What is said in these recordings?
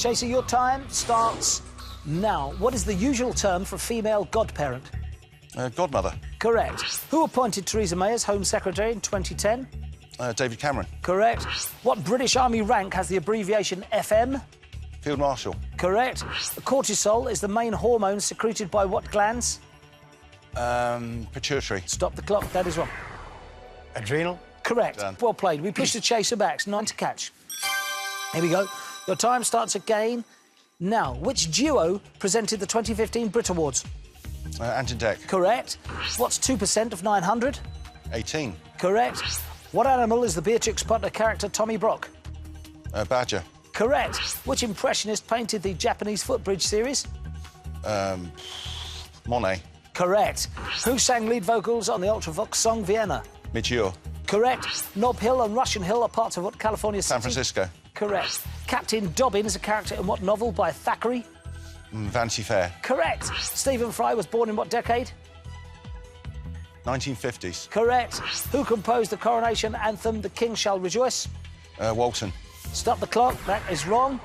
Chaser, your time starts now. What is the usual term for a female godparent? Godmother. Correct. Who appointed Theresa May as Home Secretary in 2010? David Cameron. Correct. What British Army rank has the abbreviation FM? Field Marshal. Correct. The cortisol is the main hormone secreted by what glands? Pituitary. Stop the clock. That is wrong. Adrenal. Correct. Done. Well played. We push the chaser back. It's 9 to catch. Here we go. Your time starts again. Now, which duo presented the 2015 Brit Awards? Ant and Dec. Correct. What's 2% of 900? 18. Correct. What animal is the Beatrix Potter character Tommy Brock? Badger. Correct. Which impressionist painted the Japanese footbridge series? Monet. Correct. Who sang lead vocals on the Ultravox song Vienna? Meteor. Correct. Nob Hill and Russian Hill are parts of what California city? San Francisco. Correct. Captain Dobbin is a character in what novel by Thackeray? Vanity Fair. Correct. Stephen Fry was born in what decade? 1950s. Correct. Who composed the coronation anthem The King Shall Rejoice? Walton. Stop the clock. That is wrong.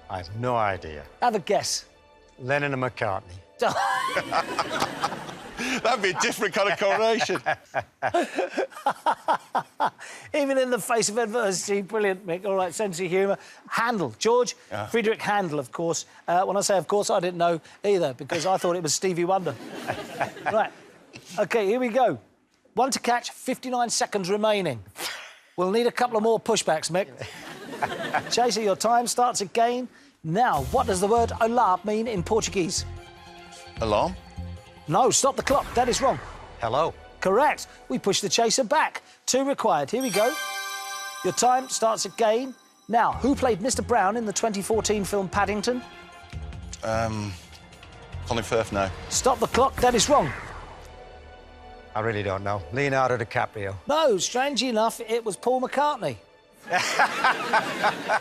I have no idea. Have a guess. Lennon and McCartney. That'd be a different kind of coronation. Even in the face of adversity. Brilliant, Mick. All right, sense of humour. Handel. George? Yeah. Friedrich Handel, of course. When I say of course, I didn't know either, because I thought it was Stevie Wonder. Right. OK, here we go. 1 to catch, 59 seconds remaining. We'll need a couple of more pushbacks, Mick. Chaser, your time starts again. Now, what does the word olá mean in Portuguese? Alarm. No, stop the clock. That is wrong. Hello. Correct. We push the chaser back. 2 required. Here we go. Your time starts again. Now, who played Mr. Brown in the 2014 film Paddington? Colin Firth, no. Stop the clock. That is wrong. I really don't know. Leonardo DiCaprio. No, strangely enough, it was Paul McCartney.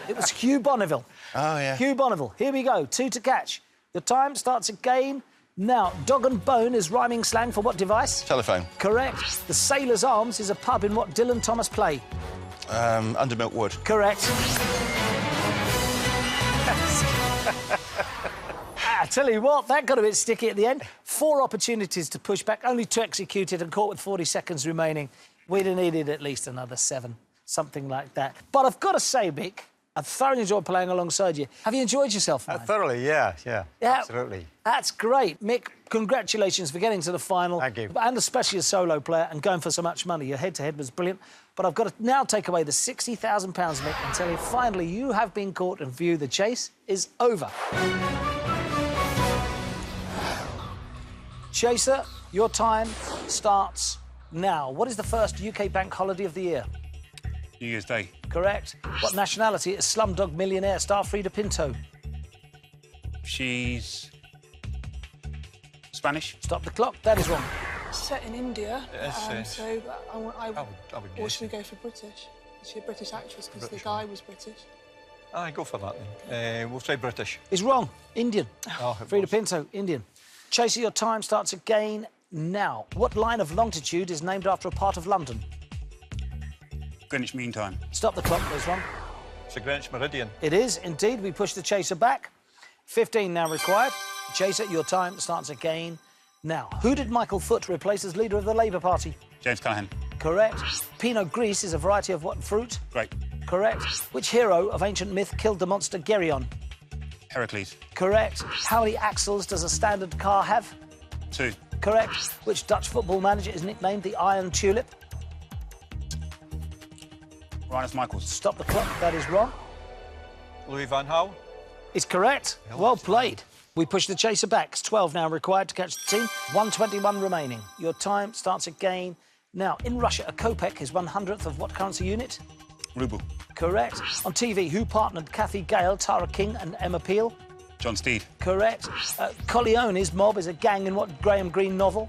It was Hugh Bonneville. Oh, yeah. Hugh Bonneville. Here we go. 2 to catch. Your time starts again. Now, dog and bone is rhyming slang for what device? Telephone. Correct. The Sailor's Arms is a pub in what Dylan Thomas play? Under Milk Wood. Correct. I tell you what, that got a bit sticky at the end. 4 opportunities to push back, only 2 executed and caught with 40 seconds remaining. We'd have needed at least another 7, something like that. But I've got to say, Mick, I've thoroughly enjoyed playing alongside you. Have you enjoyed yourself, man? Thoroughly, yeah, absolutely. That's great. Mick, congratulations for getting to the final. Thank you. And especially as solo player and going for so much money. Your head-to-head was brilliant. But I've got to now take away the £60,000, Mick, and tell you, finally, you have been caught and view the chase is over. Chaser, your time starts now. What is the first UK bank holiday of the year? New Year's Day. Correct. What nationality is Slumdog millionaire star Frida Pinto? She's Spanish. Stop the clock. That is wrong. Set in India, so I would or guess. should we go for British? Is she a British actress because the guy was British? Aye, go for that then. We'll try British. Is wrong. Indian. Oh, it Frida was. Pinto, Indian. Chaser, your time starts again now. What line of longitude is named after a part of London? Greenwich Mean Time. Stop the clock. That is wrong. It's a Greenwich Meridian. It is, indeed. We push the chaser back. 15 now required. Chaser, your time starts again now. Who did Michael Foot replace as leader of the Labour Party? James Callaghan. Correct. Pinot Gris is a variety of what fruit? Great. Correct. Which hero of ancient myth killed the monster Geryon? Heracles. Correct. How many axles does a standard car have? 2. Correct. Which Dutch football manager is nicknamed the Iron Tulip? Rhinus Michaels. Stop the clock. That is wrong. Louis Van Gaal. It's correct. Well played. We push the chaser back. It's 12 now required to catch the team. 1:21 remaining. Your time starts again. Now, in Russia, a kopeck is 1/100th of what currency unit? Ruble. Correct. On TV, who partnered Kathy Gale, Tara King and Emma Peel? John Steed. Correct. Corleone's mob is a gang in what Graham Greene novel?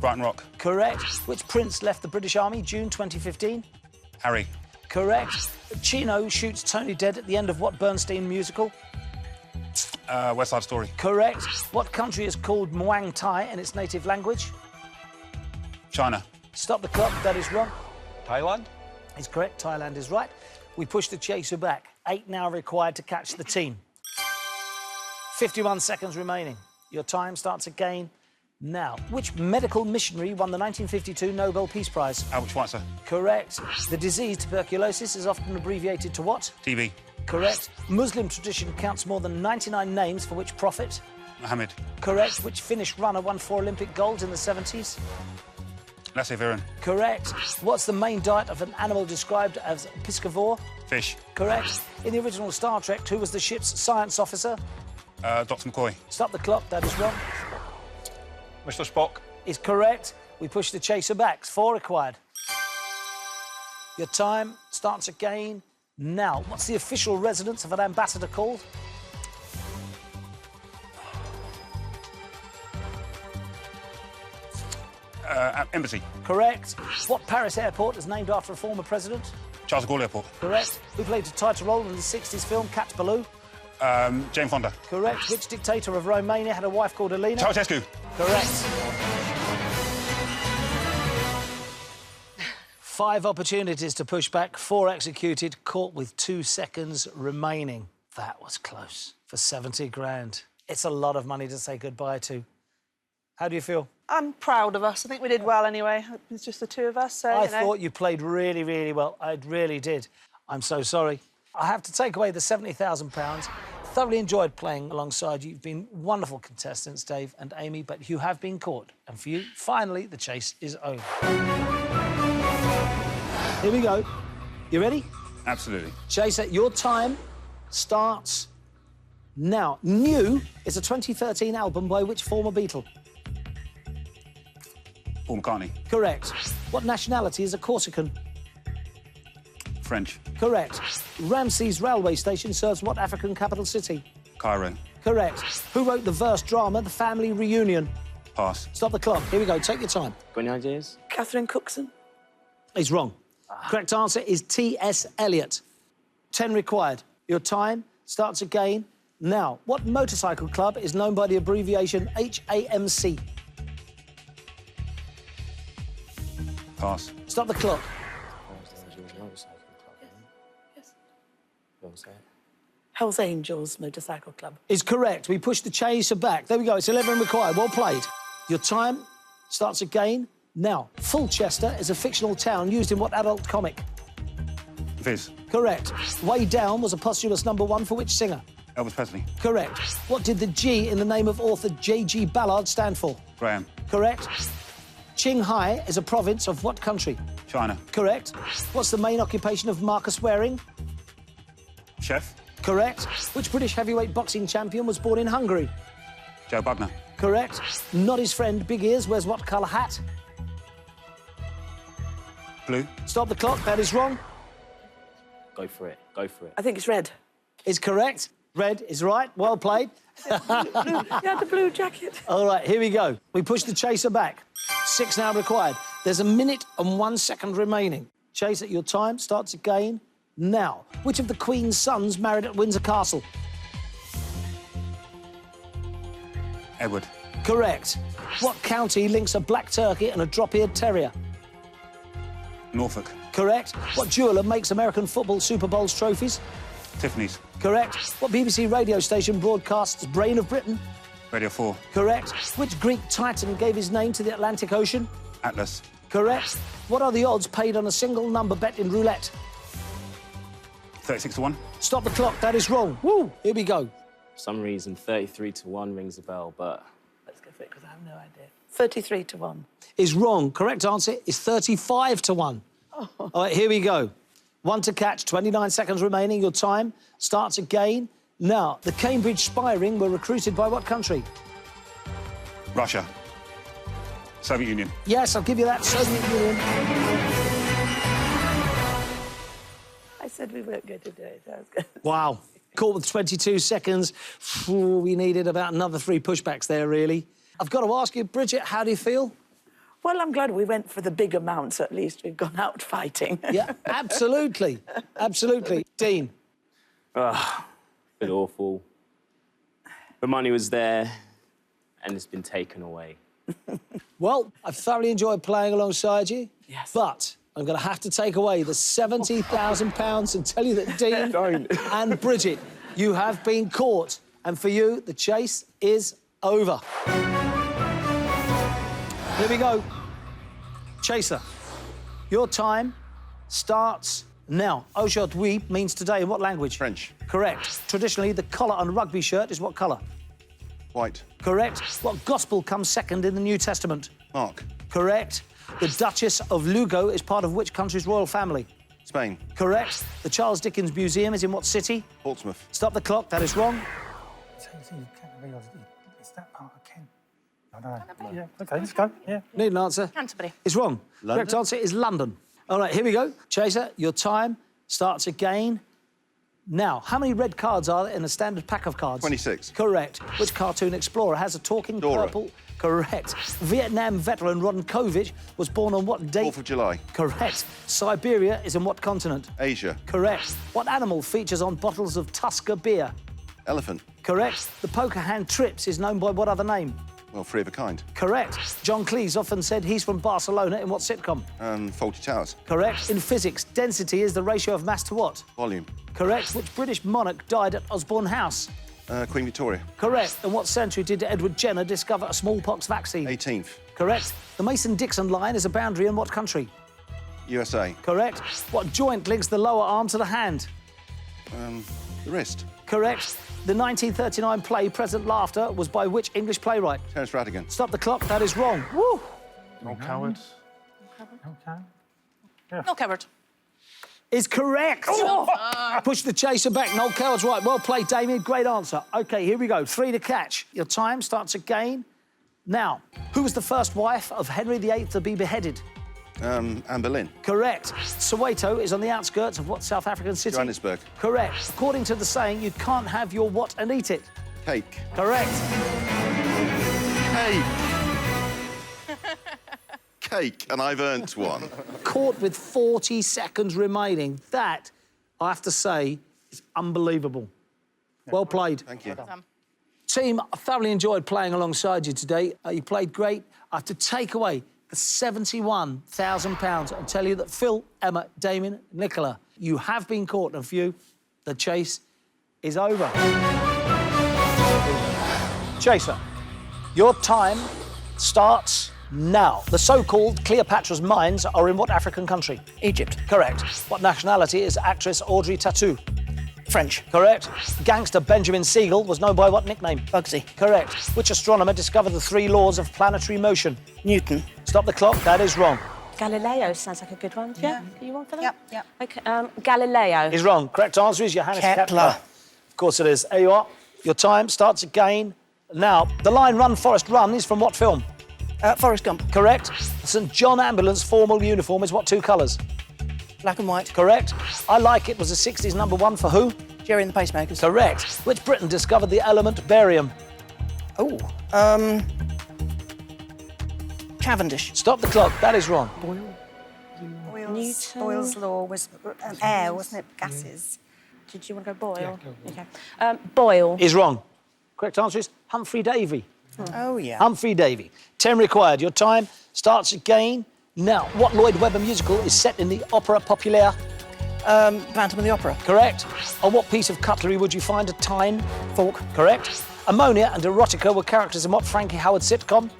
Brighton Rock. Correct. Which prince left the British Army June 2015? Harry. Correct. Chino shoots Tony dead at the end of what Bernstein musical? West Side Story. Correct. What country is called Muang Thai in its native language? China. Stop the clock. That is wrong. Thailand. It's correct. Thailand is right. We push the chaser back. 8 now required to catch the team. 51 seconds remaining. Your time starts again now. Which medical missionary won the 1952 Nobel Peace Prize? Albert Schweitzer. Correct. The disease tuberculosis is often abbreviated to what? TB. Correct. Muslim tradition counts more than 99 names for which prophet? Mohammed. Correct. Which Finnish runner won 4 Olympic golds in the 70s? Lasse Viren. Correct. What's the main diet of an animal described as piscivore? Fish. Correct. In the original Star Trek, who was the ship's science officer? Dr. McCoy. Stop the clock, that is wrong. Mr. Spock. Is correct. We push the chaser back. 4 required. Your time starts again now. What's the official residence of an ambassador called? Embassy. Correct. What Paris airport is named after a former president? Charles de Gaulle Airport. Correct. Who played a title role in the 60s film Cat Ballou? Jane Fonda. Correct. Which dictator of Romania had a wife called Alina? Ceausescu. Correct. 5 opportunities to push back, 4 executed, caught with 2 seconds remaining. That was close for 70 grand. It's a lot of money to say goodbye to. How do you feel? I'm proud of us. I think we did well anyway. It's just the 2 of us, so, I you know. thought you played really, really well. I really did. I'm so sorry. I have to take away the £70,000. Thoroughly enjoyed playing alongside you. You've been wonderful contestants, Dave and Amy, but you have been caught. And for you, finally, the chase is over. Here we go. You ready? Absolutely. Chaser, your time starts now. New is a 2013 album by which former Beatle? Paul McCartney. Correct. What nationality is a Corsican? French. Correct. Ramses railway station serves what African capital city? Cairo. Correct. Who wrote the verse drama The Family Reunion? Pass. Stop the clock. Here we go. Take your time. Got any ideas? Catherine Cookson. He's wrong. Correct answer is T.S. Eliot. 10 required. Your time starts again now. What motorcycle club is known by the abbreviation HAMC? Pass. Stop the clock. Hell's Angels Motorcycle Club. Is correct. We push the chaser back. There we go. It's 11 required. Well played. Your time starts again now. Fulchester is a fictional town used in what adult comic? Viz. Correct. Way Down was a posthumous #1 for which singer? Elvis Presley. Correct. What did the G in the name of author J.G. Ballard stand for? Graham. Correct. Qinghai is a province of what country? China. Correct. What's the main occupation of Marcus Waring? Chef. Correct. Which British heavyweight boxing champion was born in Hungary? Joe Bugner. Correct. Not his friend Big Ears wears what colour hat? Blue. Stop the clock. That is wrong. Go for it. Go for it. I think it's red. Is correct. Red is right. Well played. Yeah, the blue jacket. All right, here we go. We push the chaser back. 6 now required. There's 1 minute and 1 second remaining. Chaser, your time starts again now. Which of the Queen's sons married at Windsor Castle? Edward. Correct. What county links a black turkey and a drop-eared terrier? Norfolk. Correct. What jeweller makes American football Super Bowls trophies? Tiffany's. Correct. What BBC radio station broadcasts Brain of Britain? Radio 4. Correct. Which Greek titan gave his name to the Atlantic Ocean? Atlas. Correct. What are the odds paid on a single number bet in roulette? 36 to 1. Stop the clock. That is wrong. Woo! Here we go. For some reason, 33 to 1 rings a bell, but Let's go for it, because I have no idea. 33 to 1. Is wrong. Correct answer is 35 to 1. Oh. All right, here we go. 1 to catch, 29 seconds remaining. Your time starts again now. The Cambridge spy ring were recruited by what country? Russia. Soviet Union. Yes, I'll give you that. Soviet Union. I said we weren't going to do it. That was good. Wow. Caught with 22 seconds. Phew, we needed about another 3 pushbacks there, really. I've got to ask you, Bridget, how do you feel? Well, I'm glad we went for the big amounts. At least we've gone out fighting. Yeah, absolutely. Absolutely. Dean. a bit awful. The money was there, and it's been taken away. Well, I've thoroughly enjoyed playing alongside you. Yes. But I'm going to have to take away the £70,000 and tell you that Dean and Bridget, you have been caught. And for you, the chase is over. Here we go. Chaser, your time starts now. Aujourd'hui means today in what language? French. Correct. Traditionally, the collar on a rugby shirt is what colour? White. Correct. What gospel comes second in the New Testament? Mark. Correct. The Duchess of Lugo is part of which country's royal family? Spain. Correct. The Charles Dickens Museum is in what city? Portsmouth. Stop the clock, that is wrong. It's that part of Kent. I know. Yeah, OK, let's go, yeah. Need an answer? Canterbury. It's wrong. London? Correct answer is London. All right, here we go. Chaser, your time starts again. Now, how many red cards are there in a standard pack of cards? 26. Correct. Which cartoon explorer has a talking Dora. purple? Correct. Vietnam veteran Roddenkovich was born on what date? 4th of July. Correct. Siberia is in what continent? Asia. Correct. What animal features on bottles of Tusker beer? Elephant. Correct. The poker hand Trips is known by what other name? Well, 3 of a kind. Correct. John Cleese often said he's from Barcelona in what sitcom? Faulty Towers. Correct. In physics, density is the ratio of mass to what? Volume. Correct. Which British monarch died at Osborne House? Queen Victoria. Correct. In what century did Edward Jenner discover a smallpox vaccine? 18th. Correct. The Mason-Dixon line is a boundary in what country? USA. Correct. What joint links the lower arm to the hand? The wrist. Correct. The 1939 play Present Laughter was by which English playwright? Terence Rattigan. Stop the clock, that is wrong. Woo! No cowards. OK. No cupboard. Is correct. Push the chaser back. Noel Coward's right. Well played, Damien. Great answer. OK, here we go. 3 to catch. Your time starts again. Now, who was the first wife of Henry VIII to be beheaded? Anne Boleyn. Correct. Soweto is on the outskirts of what South African city? Johannesburg. Correct. According to the saying, you can't have your what and eat it. Cake. Correct. Cake. Cake, and I've earned one. Caught with 40 seconds remaining. That, I have to say, is unbelievable. Well played. Thank you. Team, I thoroughly enjoyed playing alongside you today. You played great. I have to take away the £71,000 and tell you that Phil, Emma, Damien, Nicola, you have been caught, and for you, the chase is over. Chaser, your time starts now. The so-called Cleopatra's Mines are in what African country? Egypt. Correct. What nationality is actress Audrey Tautou? French. Correct. Gangster Benjamin Siegel was known by what nickname? Bugsy. Correct. Which astronomer discovered the 3 laws of planetary motion? Newton. Stop the clock, that is wrong. Galileo sounds like a good one. Yeah. Do you want for that? Yep, yep. OK, Galileo. Is wrong. Correct answer is Johannes Kepler. Kepler. Of course it is. There you are. Your time starts again. Now, the line Run, Forrest, Run is from what film? Forrest Gump. Correct. The St John Ambulance formal uniform is what 2 colours? Black and white. Correct. I Like It was the 60s #1 for who? Jerry and the Pacemakers. Correct. Which Briton discovered the element barium? Oh. Cavendish. Stop the clock, that is wrong. Boyle's Newton. law was air, wasn't it? Gases. Did you want to go Boyle? OK. Boyle. Is wrong. Correct answer is Humphrey Davy. Oh, yeah. Humphrey Davy. 10 required. Your time starts again. Now, what Lloyd Webber musical is set in the Opera Populaire? Phantom of the Opera. Correct. On what piece of cutlery would you find a tine? Fork. Correct. Ammonia and erotica were characters in what Frankie Howard sitcom?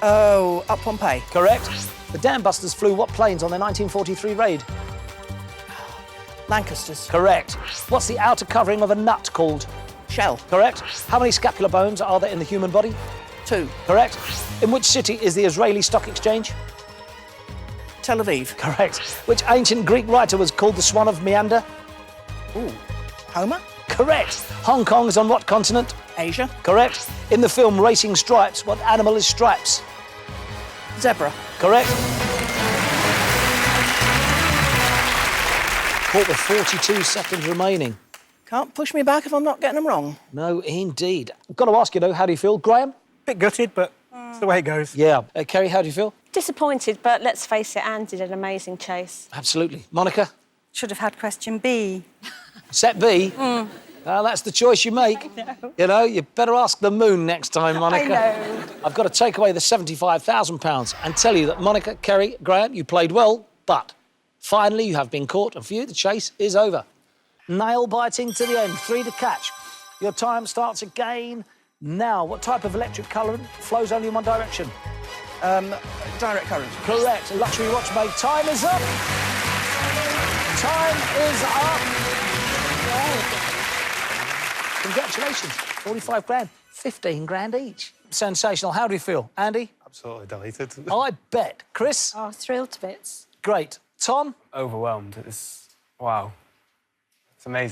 Oh, Up Pompeii. Correct. The Dam Busters flew what planes on their 1943 raid? Lancasters. Correct. What's the outer covering of a nut called? Shell. Correct. How many scapular bones are there in the human body? 2. Correct. In which city is the Israeli Stock Exchange? Tel Aviv. Correct. Which ancient Greek writer was called the Swan of Meander? Ooh. Homer. Correct. Hong Kong is on what continent? Asia. Correct. In the film Racing Stripes, what animal is Stripes? Zebra. Correct. Caught with 42 seconds remaining. Can't push me back if I'm not getting them wrong. No, indeed. I've got to ask you, though, how do you feel? Graham? Bit gutted, but it's the way it goes. Yeah. Kerry, how do you feel? Disappointed, but let's face it, Anne did an amazing chase. Absolutely. Monica? Should have had question B. Set B? Well, that's the choice you make. You know, you better ask the moon next time, Monica. I know. I've got to take away the £75,000 and tell you that Monica, Kerry, Graham, you played well, but Finally, you have been caught, and for you, the chase is over. Nail-biting to the end, 3 to catch. Your time starts again now. What type of electric current flows only in one direction? Direct current. Correct. A luxury watch made. Time is up. Time is up. Congratulations. 45 grand, 15 grand each. Sensational. How do you feel? Andy? Absolutely delighted. I bet. Chris? Oh, thrilled to bits. Great. Tom? Overwhelmed. It's wow. It's amazing.